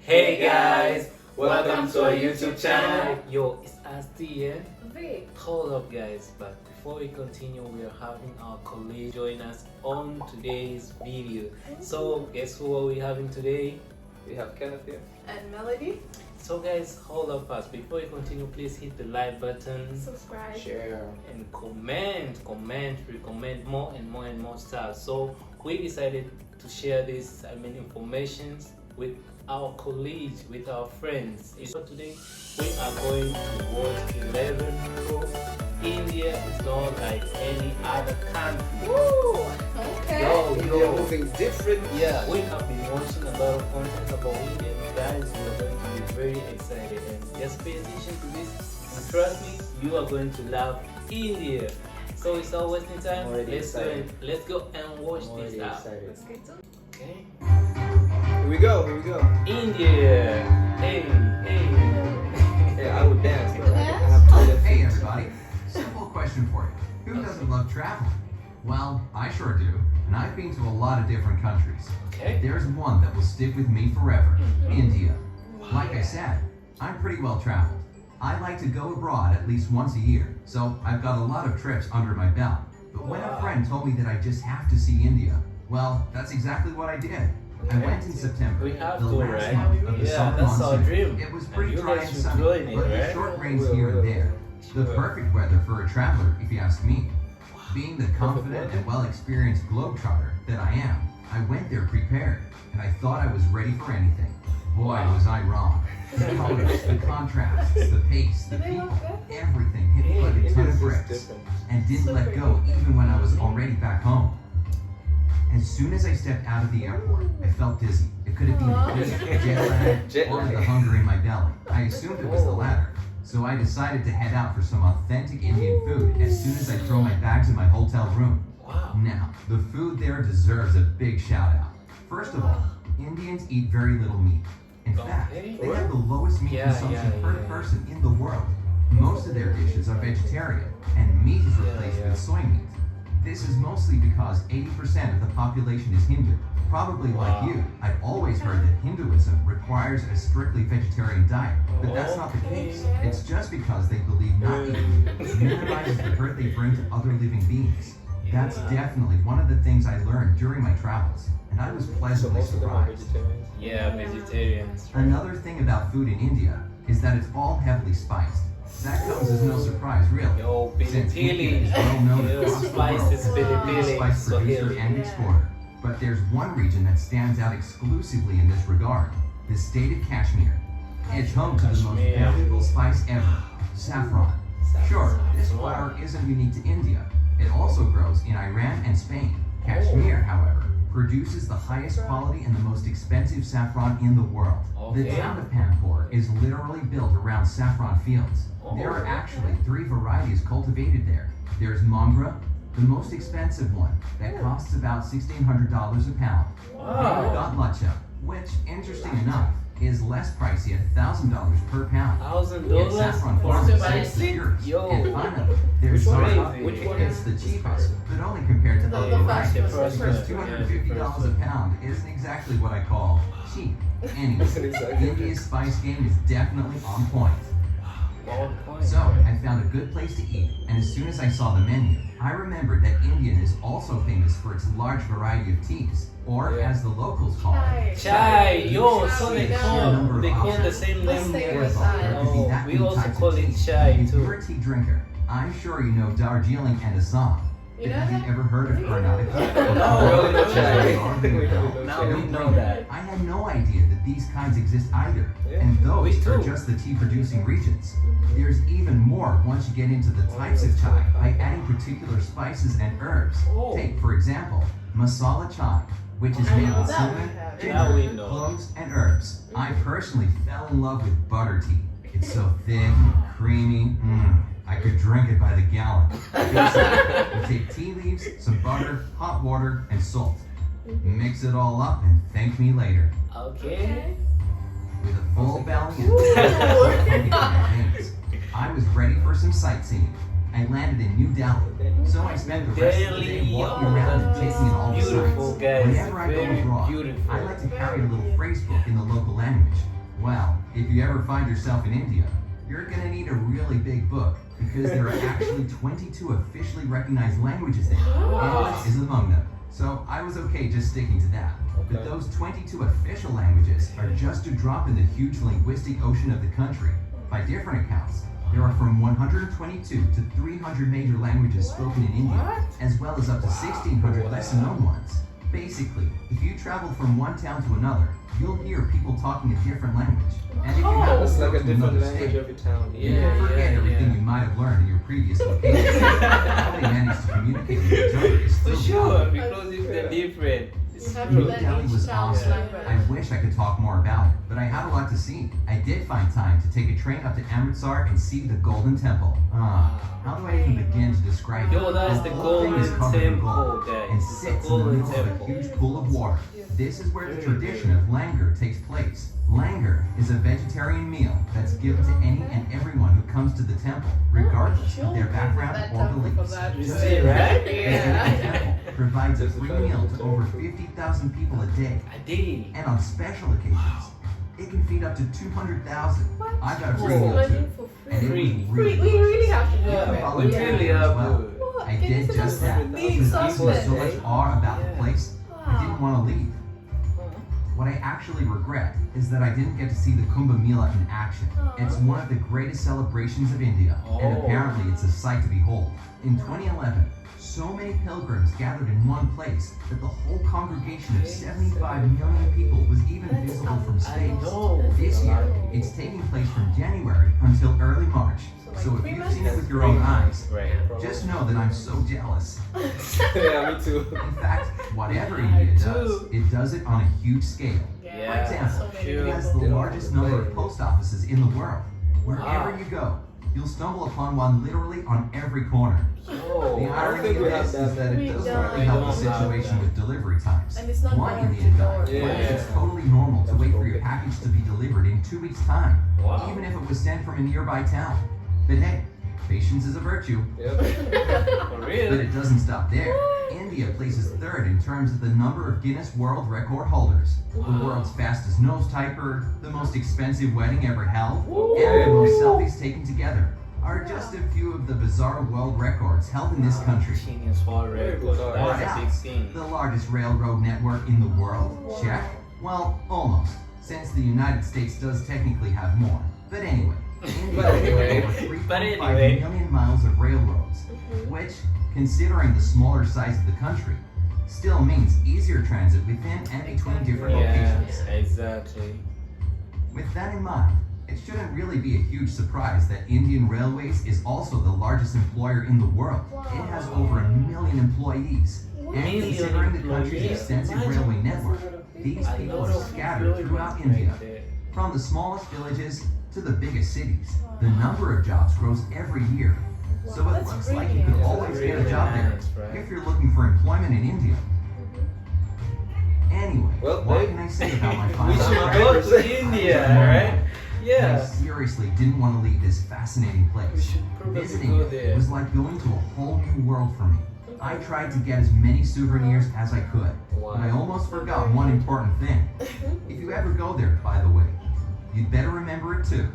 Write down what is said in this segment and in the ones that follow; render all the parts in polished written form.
Hey guys, welcome to our YouTube channel. Yo, it's Asti here. Hold up guys, but before we continue, we are having our colleague join us on today's video. So guess who are we having today? We have Kenneth here. And Melody. So guys, hold up first. Before we continue, please hit the like button, Subscribe, Share. and recommend more and more stuff. So we decided to share this informations with our colleagues, with our friends. So today we are going to watch 11 proofs. India is not like any other country. Woo! Okay. India moving different. Yeah, we have been watching a lot of content about India. Guys, we are going to be very excited, and just pay attention to this. And trust me, you are going to love India. So it's not wasting time. Let's go and watch this out. Let's get to it. Okay. Here we go. India. Hey. Yeah, I would dance, but I have to lift. Hey everybody, simple question for you. Who doesn't love travel? Well, I sure do, and I've been to a lot of different countries. Okay. There's one that will stick with me forever, India. Like I said, I'm pretty well traveled. I like to go abroad at least once a year, so I've got a lot of trips under my belt. But when a friend told me that I just have to see India, well, that's exactly what I did. I went in September, We have the to, last right? month of the Yeah, summer that's our monsoon. dream. It was And pretty you dry guys and should sunny, join it, but the right? short rains here and there. The perfect weather for a traveler, if you ask me. Being the confident and well-experienced globetrotter that I am, I went there prepared, and I thought I was ready for anything. Boy, was I wrong. The colors, the contrasts, the pace, the people, everything hit me like a ton of bricks, and didn't let go even when I was already back home. As soon as I stepped out of the airport, I felt dizzy. It could have been jet lag or the hunger in my belly. I assumed it was the latter. So I decided to head out for some authentic Indian food as soon as I throw my bags in my hotel room. Wow. Now, the food there deserves a big shout out. First of all, Indians eat very little meat. In fact, they have the lowest meat consumption per person in the world. Most of their dishes are vegetarian, and meat is replaced with soy meat. This is mostly because 80% of the population is Hindu. Probably like you, I've always heard that Hinduism requires a strictly vegetarian diet, but that's not the case. It's just because they believe not eating minimizes the hurt they bring to other living beings. That's definitely one of the things I learned during my travels, and I was So pleasantly most of them are surprised. vegetarians. Yeah, vegetarians. Another thing about food in India is that it's all heavily spiced. That comes as no surprise, really. Yo, Since India Pilipili. is well known Yo, across the spice world is as a Pilipili. spice So producer here. and exporter. But there's one region that stands out exclusively in this regard, the state of Kashmir. It's home to the most Kashmir. valuable spice ever, saffron. Sure, this flower isn't unique to India. It also grows in Iran and Spain. Kashmir, however, produces the highest quality and the most expensive saffron in the world. The Okay. town of Kanpur is literally built around saffron fields. There are actually 3 varieties cultivated there. There's Mongra, the most expensive one, that costs about $1,600 a pound. Wow. We've got Lacha, which, interesting enough, is less pricey at $1,000 per pound. $1,000 Saffron for farms spice? the purest. Yo. And finally, there's Which one Zara. is it? Which one It's is the the cheapest, price? but only compared to The other first varieties. one. Because $250 a pound isn't exactly what I call cheap. Anyway, Isn't exactly. India's spice game is definitely on point. One point. So, I found a good place to eat, and as soon as I saw the menu, I remembered that Indian is also famous for its large variety of teas, or as the locals call it, Chai, yo, so Chai, they yeah. call the same Let's name stay there. with Well, that. there could be that We many also types call of it tea. chai If too. you're a tea drinker, I'm sure you know Darjeeling and Assam. You But know have that? you ever heard of Karnataka? No, we know chai. Now we know that. I had no idea that these kinds exist either, Yeah. and We those are too. just the tea-producing regions. There's even more once you get into the types of chai by adding particular spices and herbs. Oh. Take, for example, masala chai, which is made with that cinnamon, we have. Now we ginger, know. cloves, and herbs. I personally fell in love with butter tea. It's so thick, creamy, I could drink it by the gallon. You take tea leaves, some butter, hot water, and salt. Mix it all up and thank me later. Okay. With a full belly and pumping in my veins, I was ready for some sightseeing. I landed in New Delhi, so I spent the rest of the day walking around and taking in all the Beautiful, sights. guys. Whenever I go Very abroad, beautiful. I like to carry a little phrase book in the local language. If you ever find yourself in India, you're gonna need a really big book because there are actually 22 officially recognized languages there. English is among them. So I was okay just sticking to that. But those 22 official languages are just a drop in the huge linguistic ocean of the country. By different accounts, there are from 122 to 300 major languages spoken in India, as well as up to 1,600 lesser known ones. Basically, if you travel from one town to another, you'll hear people talking a different language. And if you happen It's to like go a to different another language state, every town. you can forget everything you might have learned in your previous location. How they manage to communicate with each other is For still sure, beyond me. because if they're different, You have to New learn Delhi each was town's awesome. language. I wish I could talk more about it, but I had a lot to see. I did find time to take a train up to Amritsar and see the Golden Temple. How do I even begin to describe it? yo, that's the whole thing is Golden covered in Temple, gold guys. and It's the sits in the Golden middle of a Temple. huge pool of water. This is where the tradition of langar takes place. Langar is a vegetarian meal that's given to any and everyone who comes to the temple, regardless of their background or beliefs. You Just see, as right? the Yeah. temple provides a free meal to over 50,000 people a day. I did. And on special occasions, it can feed up to 200,000. I got a free meal too. Imagine for And it free. was really We really have to go Yeah, there. follow We me really as are well. good. What? I Can you did see just the that. being Because people had so suspended? much awe about the place, I didn't want to leave. Oh. What I actually regret is that I didn't get to see the Kumbh Mela in action. It's one of the greatest celebrations of India, and Oh. apparently it's a sight to behold. In 2011, so many pilgrims gathered in one place that the whole congregation of 75 million people was even visible from I space. know. This year, it's taking place from January until early March. So if you've seen it with your own eyes, Right. just know that I'm so jealous. Yeah, me too. In fact, whatever India does, it does it on a huge scale. Yeah, For example, so many it has people. the largest number of post offices in the world. Wherever Wow. you go, you'll stumble upon one literally on every corner. Oh, The I don't irony think of we have this is that We it doesn't don't. really help the We don't have situation that. with delivery times. And it's not One going Indian to guy door. claims Yeah. it's totally normal to wait for your package to be delivered in 2 weeks' time, Wow. even if it was sent from a nearby town. But hey, patience is a virtue. Yep. For But real? it doesn't stop there. India places third in terms of the number of Guinness World Record holders. The world's fastest nose typer, the most expensive wedding ever held, and the most selfies taken together are just a few of the bizarre world records held in this country. Genius for record. bizarre. That's a What big else? thing. The largest railroad network in the world? Check. Well, almost, since the United States does technically have more. But anyway, India But anyway. has over 3.5 But anyway. million miles of railroads, which, considering the smaller size of the country, still means easier transit within and between different Yeah, locations. exactly. With that in mind, it shouldn't really be a huge surprise that Indian Railways is also the largest employer in the world. It has over 1 million employees. And Million considering the country's employees. extensive Imagine. railway network, these A people lot are of scattered employees throughout right India. there. From the smallest villages to the biggest cities, the number of jobs grows every year. So it That's looks like you brilliant. could always get a Really job there nice, right? if you're looking for employment in India. Anyway, Well, what hey, can I say about my We final should impressions? go to India, right? I Yeah. seriously didn't want to leave this fascinating place. We should probably Visiting go it there. was like going to a whole new world for me. I tried to get as many souvenirs as I could, but I almost forgot one important thing. If you ever go there, by the way, you'd better remember it too.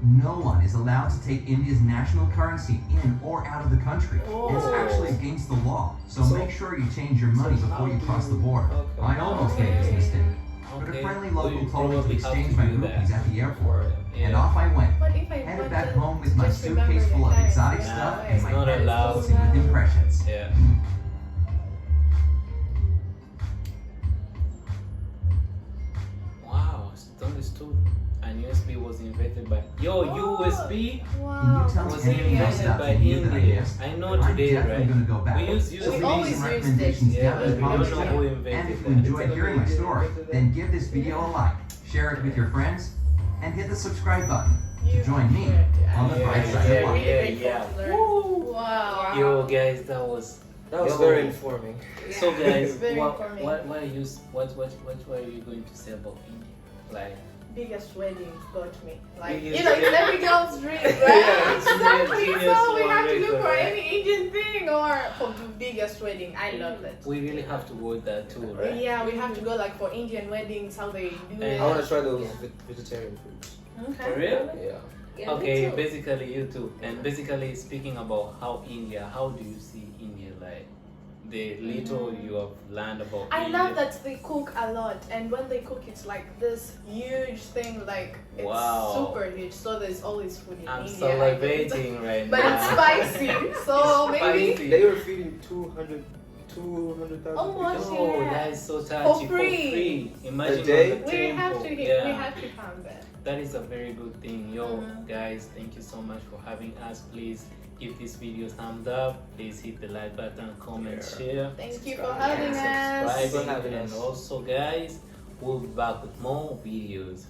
No one is allowed to take India's national currency in or out of the country. It's actually against the law, so make sure you change your money before you cross the border. Okay. I almost made this mistake, but a Okay. friendly Well, local you told me to probably have exchange to my do that. rupees at the airport, and Yeah. off I went. What if I Headed put back the- home with my just remember suitcase the full of time? exotic Yeah, stuff it's and my not head allowed. buzzing with impressions. Yeah. Wow, understood. And USB was invented by USB Can Wow. you tell me was anything else invented about by India that I India. missed? I know I'm today, definitely right? going to go back. We use So USB. leave always some used recommendations it. down in Yeah, the we comments don't know below. who And invented if you that. enjoyed hearing my story, then give this video a like, share it with your friends, and hit the subscribe button to join me on the bright side of life. Yeah. Wow. Yo, guys, that was That was Yo. very informing. so. Guys, Very what informative. are you going to say about India? Like, biggest weddings got me. Like, Biggest you know, it's wedding. every girl's dream, right? Yeah, it's Exactly. genius So we one have to look record, for right? any Indian thing or for the biggest wedding. I love it. We really have to go with that too, right? Yeah, we have to go like for Indian weddings, how they do it. I want to try those vegetarian foods. For real? Yeah. Yeah, me Okay, too. basically you too. And basically speaking about how India, how do you see India like? The little you have learned about I India. love that they cook a lot, and when they cook, it's like this huge thing, like it's Wow. super huge. So there's always food in I'm India. salivating right But now. it's spicy, so maybe. Spicy. They were feeding 200,000 Oh, people. what? Oh, Yeah. that is so touchy. free. Imagine A day? on the We have temple. to Yeah. we have to come there. That is a very good thing. Yo, Mhm. guys, thank you so much for having us. Please give this video a thumbs up. Please hit the like button, comment, share, Thank you for Subscribe. having subscribe, us. for having and us. also, guys, we'll be back with more videos.